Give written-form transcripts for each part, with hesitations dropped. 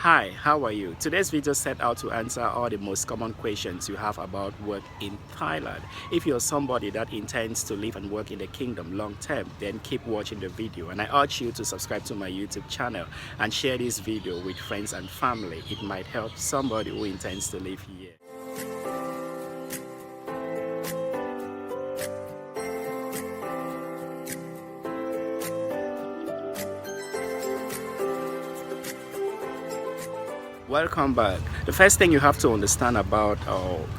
Hi, how are you? Today's video set out to answer all the most common questions you have about work in Thailand. If you're somebody that intends to live and work in the kingdom long term, then keep watching the video, and I urge you to subscribe to my YouTube channel and share this video with friends and family. It might help somebody who intends to live here. Welcome back. The first thing you have to understand about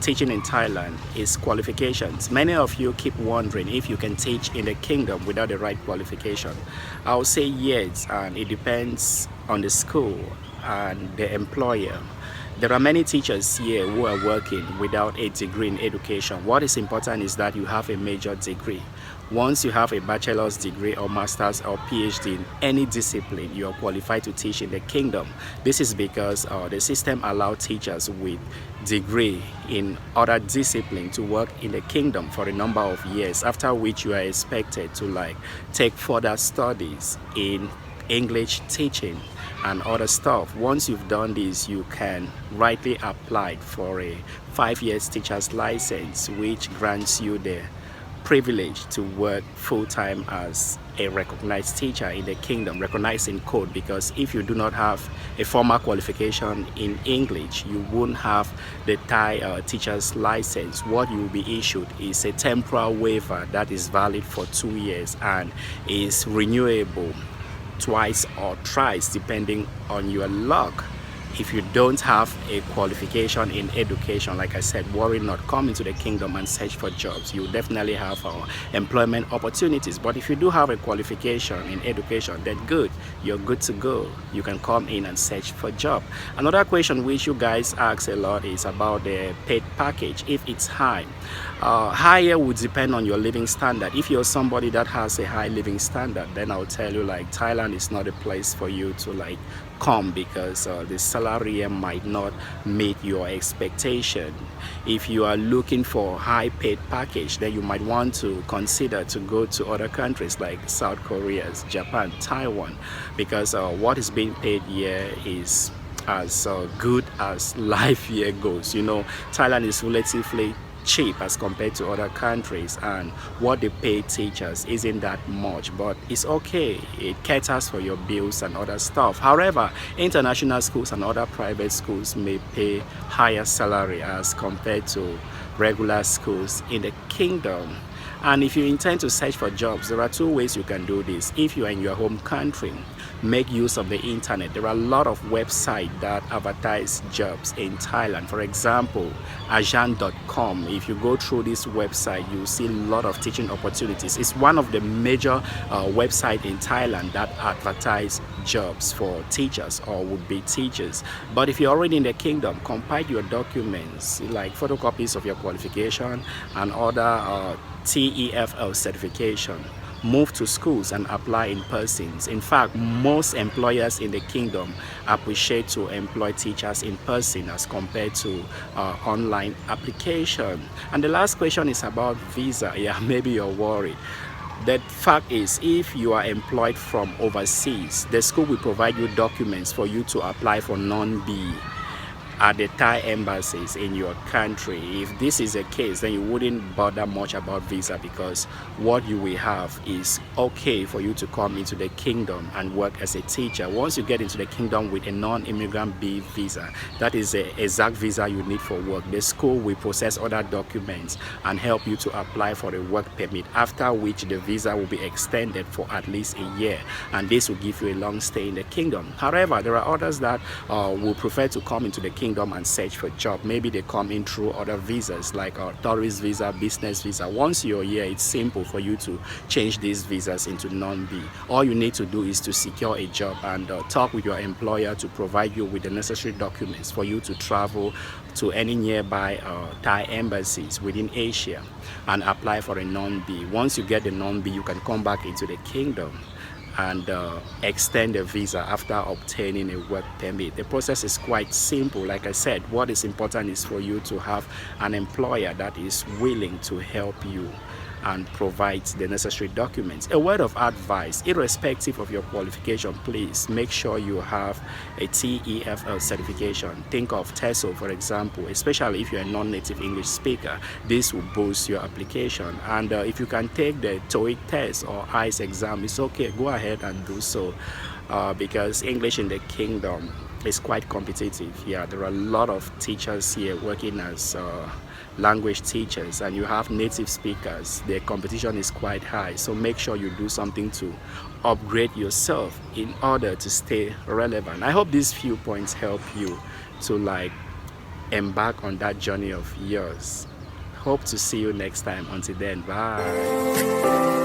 teaching in Thailand is qualifications. Many of you keep wondering if you can teach in the kingdom without the right qualification. I'll say yes, and it depends on the school and the employer. There are many teachers here who are working without a degree in education. What is important is that you have a major degree. Once you have a bachelor's degree or master's or PhD in any discipline, you are qualified to teach in the kingdom. This is because the system allows teachers with degree in other discipline to work in the kingdom for a number of years, after which you are expected to take further studies in English teaching and other stuff. Once you've done this, you can rightly apply for a 5-year teacher's license, which grants you the privilege to work full-time as a recognized teacher in the kingdom, recognized in code, because if you do not have a formal qualification in English, you won't have the Thai teacher's license. What you will be issued is a temporal waiver that is valid for 2 years and is renewable twice or thrice depending on your luck. If you don't have a qualification in education, like I said, worry not, come into the kingdom and search for jobs. You definitely have employment opportunities. But if you do have a qualification in education, then good, you're good to go. You can come in and search for a job. Another question which you guys ask a lot is about the paid package, if it's high. Higher would depend on your living standard. If you're somebody that has a high living standard, then I'll tell you Thailand is not a place for you to come, because the salary might not meet your expectation. If you are looking for high paid package, then you might want to consider to go to other countries like South Korea, Japan, Taiwan, because what is being paid here is as good as life here goes. Thailand is relatively cheap as compared to other countries, and what they pay teachers isn't that much, but it's okay. It caters for your bills and other stuff. However, international schools and other private schools may pay higher salary as compared to regular schools in the kingdom. And if you intend to search for jobs, there are 2 ways you can do this. If you are in your home country, make use of the internet. There are a lot of websites that advertise jobs in Thailand. For example, enjenwei.com. If you go through this website, you'll see a lot of teaching opportunities. It's one of the major websites in Thailand that advertise jobs for teachers or would-be teachers. But if you're already in the kingdom, compile your documents, like photocopies of your qualification and other TEFL certification. Move to schools and apply in person. In fact, most employers in the kingdom appreciate to employ teachers in person as compared to online application. And the last question is about visa. Yeah, maybe you're worried. The fact is, if you are employed from overseas, the school will provide you documents for you to apply for non-B at the Thai embassies in your country. If this is the case, then you wouldn't bother much about visa, because what you will have is okay for you to come into the kingdom and work as a teacher. Once you get into the kingdom with a non-immigrant B visa, that is the exact visa you need for work. The school will process other documents and help you to apply for a work permit, after which the visa will be extended for at least a year, and this will give you a long stay in the kingdom. However, there are others that will prefer to come into the kingdom and search for a job. Maybe they come in through other visas like tourist visa, business visa. Once you're here, it's simple for you to change these visas into non-B. All you need to do is to secure a job and talk with your employer to provide you with the necessary documents for you to travel to any nearby Thai embassies within Asia and apply for a non-B. Once you get the non-B, you can come back into the kingdom and extend the visa after obtaining a work permit. The process is quite simple. Like I said, what is important is for you to have an employer that is willing to help you and provide the necessary documents. A word of advice: irrespective of your qualification, please make sure you have a TEFL certification. Think of TESOL, for example, especially if you're a non-native English speaker. This will boost your application. And if you can take the TOEIC test or IELTS exam, it's okay, go ahead and do so, because English in the Kingdom is quite competitive. Yeah, there are a lot of teachers here working as language teachers, and you have native speakers. The competition is quite high, so make sure you do something to upgrade yourself in order to stay relevant. I hope these few points help you to embark on that journey of yours. Hope to see you next time. Until then, bye.